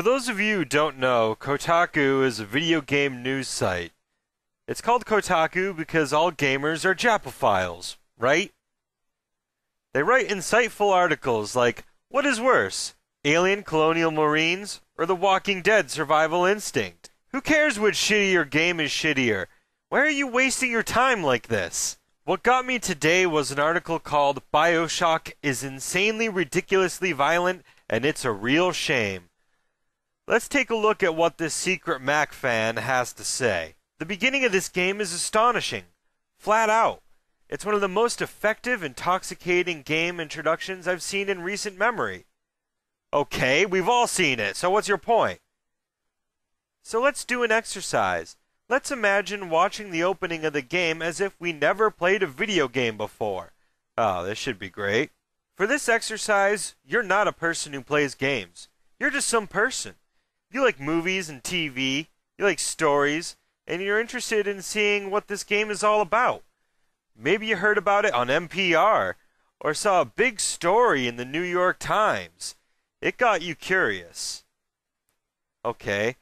For those of you who don't know, Kotaku is a video game news site. It's called Kotaku because all gamers are Japophiles, right? They write insightful articles like, what is worse, Alien Colonial Marines or The Walking Dead Survival Instinct? Who cares which shittier game is shittier? Why are you wasting your time like this? What got me today was an article called Bioshock is insanely ridiculously violent and it's a real shame. Let's take a look at what this secret Mac fan has to say. The beginning of this game is astonishing. Flat out. It's one of the most effective, intoxicating game introductions I've seen in recent memory. Okay, we've all seen it, so what's your point? So let's do an exercise. Let's imagine watching the opening of the game as if we never played a video game before. Oh, this should be great. For this exercise, you're not a person who plays games. You're just some person. You like movies and TV, you like stories, and you're interested in seeing what this game is all about. Maybe you heard about it on NPR, or saw a big story in the New York Times. It got you curious. Okay,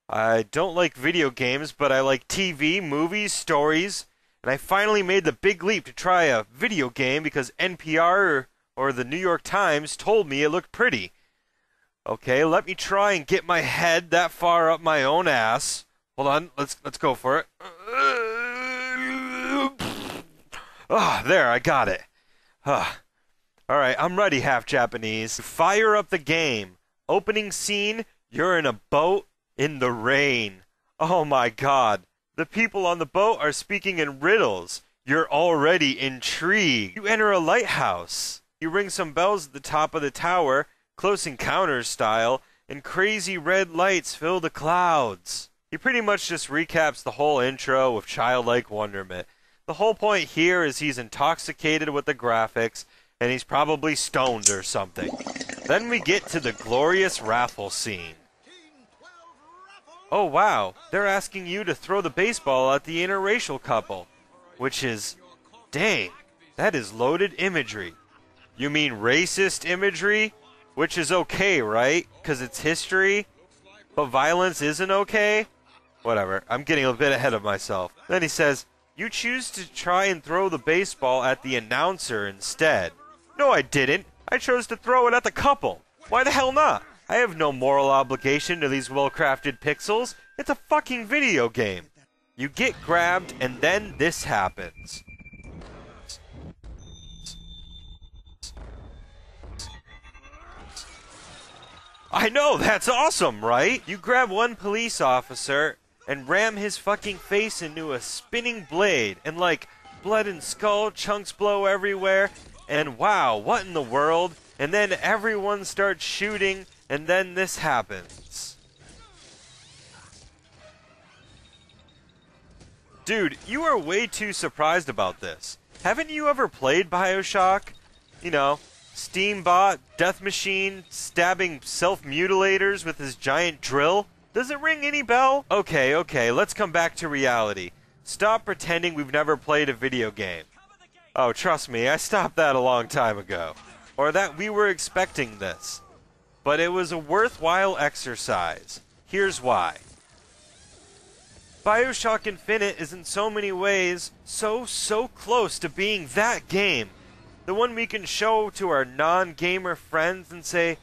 I don't like video games, but I like TV, movies, stories, and I finally made the big leap to try a video game because NPR or the New York Times told me it looked pretty. Okay, let me try and get my head that far up my own ass. Hold on, let's go for it. There, I got it. Alright, I'm ready, half Japanese. Fire up the game. Opening scene, you're in a boat in the rain. Oh my god. The people on the boat are speaking in riddles. You're already intrigued. You enter a lighthouse. You ring some bells at the top of the tower, Close Encounters style, and crazy red lights fill the clouds. He pretty much just recaps the whole intro with childlike wonderment. The whole point here is he's intoxicated with the graphics, and he's probably stoned or something. Then we get to the glorious raffle scene. Oh wow, they're asking you to throw the baseball at the interracial couple. Which is, dang, that is loaded imagery. You mean racist imagery? Which is okay, right? Because it's history? But violence isn't okay? Whatever, I'm getting a bit ahead of myself. Then he says, you choose to try and throw the baseball at the announcer instead. No, I didn't. I chose to throw it at the couple. Why the hell not? I have no moral obligation to these well-crafted pixels. It's a fucking video game. You get grabbed, and then this happens. I know, that's awesome, right? You grab one police officer and ram his fucking face into a spinning blade, and like, blood and skull chunks blow everywhere, and wow, what in the world? And then everyone starts shooting, and then this happens. Dude, you are way too surprised about this. Haven't you ever played Bioshock? You know, Steambot, Death Machine, stabbing self-mutilators with his giant drill? Does it ring any bell? Okay, let's come back to reality. Stop pretending we've never played a video game. Oh, trust me, I stopped that a long time ago. Or that we were expecting this. But it was a worthwhile exercise. Here's why. Bioshock Infinite is in so many ways so close to being that game. The one we can show to our non-gamer friends and say,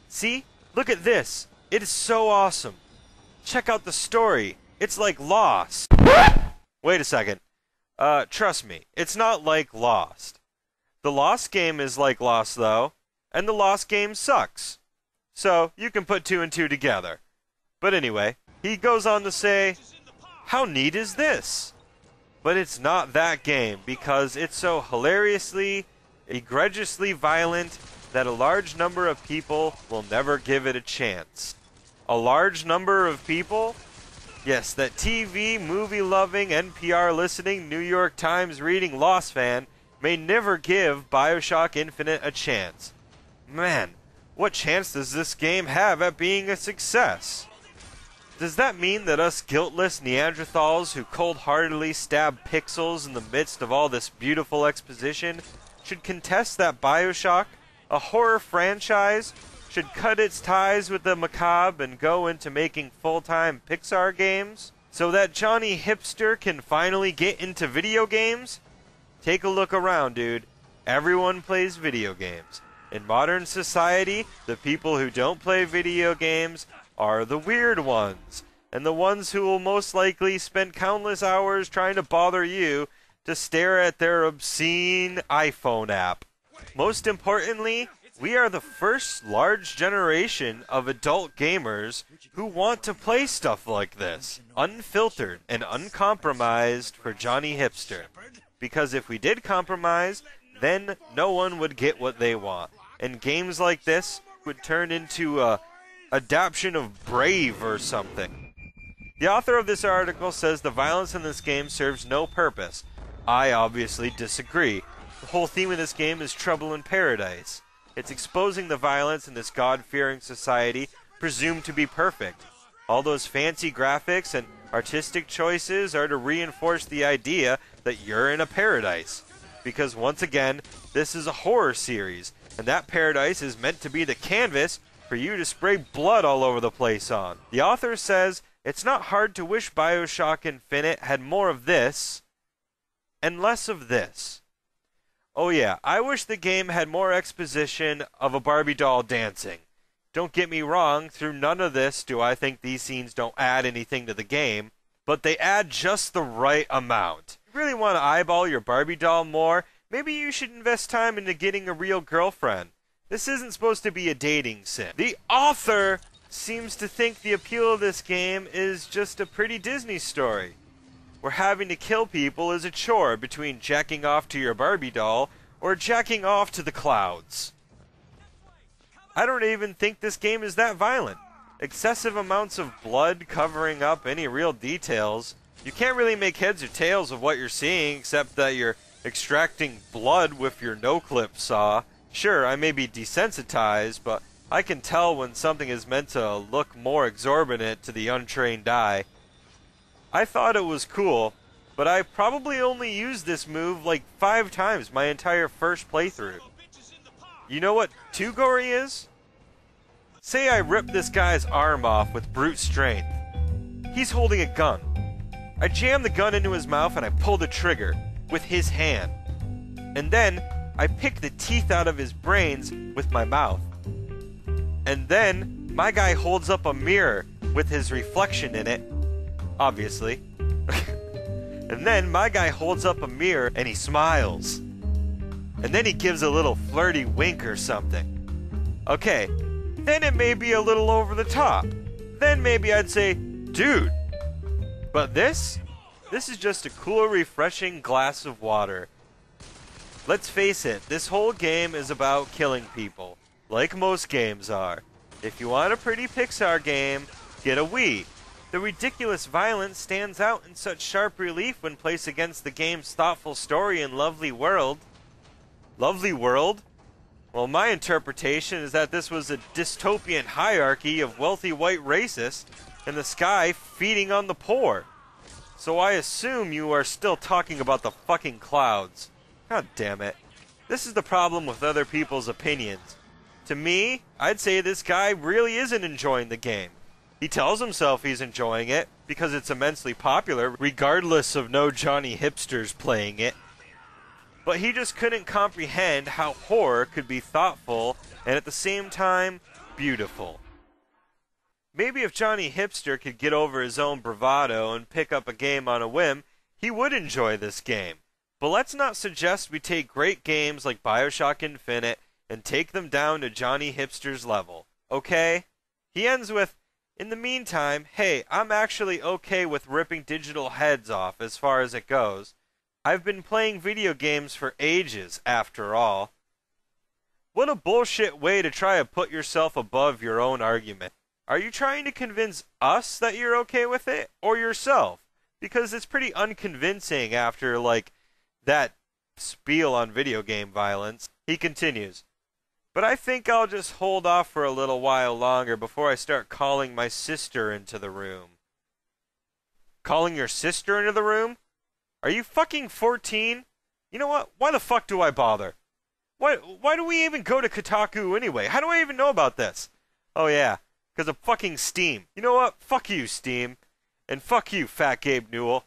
see, look at this. It is so awesome. Check out the story. It's like Lost. Wait a second. Trust me, it's not like Lost. The Lost game is like Lost, though, and the Lost game sucks. So, you can put two and two together. But anyway, he goes on to say, how neat is this? But it's not that game, because it's so hilariously, egregiously violent that a large number of people will never give it a chance. A large number of people? Yes, that TV, movie-loving, NPR-listening, New York Times reading Lost fan may never give Bioshock Infinite a chance. Man, what chance does this game have at being a success? Does that mean that us guiltless Neanderthals who cold-heartedly stab pixels in the midst of all this beautiful exposition should contest that Bioshock, a horror franchise, should cut its ties with the macabre and go into making full-time Pixar games so that Johnny Hipster can finally get into video games? Take a look around, dude. Everyone plays video games. In modern society, the people who don't play video games are the weird ones, and the ones who will most likely spend countless hours trying to bother you to stare at their obscene iPhone app. Most importantly, we are the first large generation of adult gamers who want to play stuff like this, unfiltered and uncompromised for Johnny Hipster. Because if we did compromise, then no one would get what they want. And games like this would turn into a adaptation of Brave or something. The author of this article says the violence in this game serves no purpose. I obviously disagree. The whole theme of this game is trouble in paradise. It's exposing the violence in this God-fearing society presumed to be perfect. All those fancy graphics and artistic choices are to reinforce the idea that you're in a paradise. Because once again, this is a horror series, and that paradise is meant to be the canvas for you to spray blood all over the place on. The author says, it's not hard to wish Bioshock Infinite had more of this, and less of this. Oh yeah, I wish the game had more exposition of a Barbie doll dancing. Don't get me wrong, through none of this do I think these scenes don't add anything to the game, but they add just the right amount. If you really want to eyeball your Barbie doll more, maybe you should invest time into getting a real girlfriend. This isn't supposed to be a dating sim. The author seems to think the appeal of this game is just a pretty Disney story, where having to kill people is a chore between jacking off to your Barbie doll or jacking off to the clouds. I don't even think this game is that violent. Excessive amounts of blood covering up any real details. You can't really make heads or tails of what you're seeing except that you're extracting blood with your no-clip saw. Sure, I may be desensitized, but I can tell when something is meant to look more exorbitant to the untrained eye. I thought it was cool, but I probably only used this move like 5 times my entire first playthrough. You know what too gory is? Say I rip this guy's arm off with brute strength. He's holding a gun. I jam the gun into his mouth and I pull the trigger with his hand. And then I pick the teeth out of his brains with my mouth. And then my guy holds up a mirror with his reflection in it, obviously. And then my guy holds up a mirror and he smiles. And then he gives a little flirty wink or something. Okay, then it may be a little over the top. Then maybe I'd say, dude. But this is just a cool, refreshing glass of water. Let's face it, this whole game is about killing people, like most games are. If you want a pretty Pixar game, get a Wii. The ridiculous violence stands out in such sharp relief when placed against the game's thoughtful story and lovely world. Lovely world? Well, my interpretation is that this was a dystopian hierarchy of wealthy white racists in the sky feeding on the poor. So I assume you are still talking about the fucking clouds. God damn it. This is the problem with other people's opinions. To me, I'd say this guy really isn't enjoying the game. He tells himself he's enjoying it because it's immensely popular, regardless of no Johnny Hipsters playing it. But he just couldn't comprehend how horror could be thoughtful and at the same time beautiful. Maybe if Johnny Hipster could get over his own bravado and pick up a game on a whim, he would enjoy this game. But let's not suggest we take great games like Bioshock Infinite and take them down to Johnny Hipster's level, okay? He ends with, in the meantime, hey, I'm actually okay with ripping digital heads off as far as it goes. I've been playing video games for ages, after all. What a bullshit way to try to put yourself above your own argument. Are you trying to convince us that you're okay with it, or yourself? Because it's pretty unconvincing after, like, that spiel on video game violence. He continues, but I think I'll just hold off for a little while longer before I start calling my sister into the room. Calling your sister into the room? Are you fucking 14? You know what? Why the fuck do I bother? Why do we even go to Kotaku anyway? How do I even know about this? Oh yeah, because of fucking Steam. You know what? Fuck you, Steam. And fuck you, Fat Gabe Newell.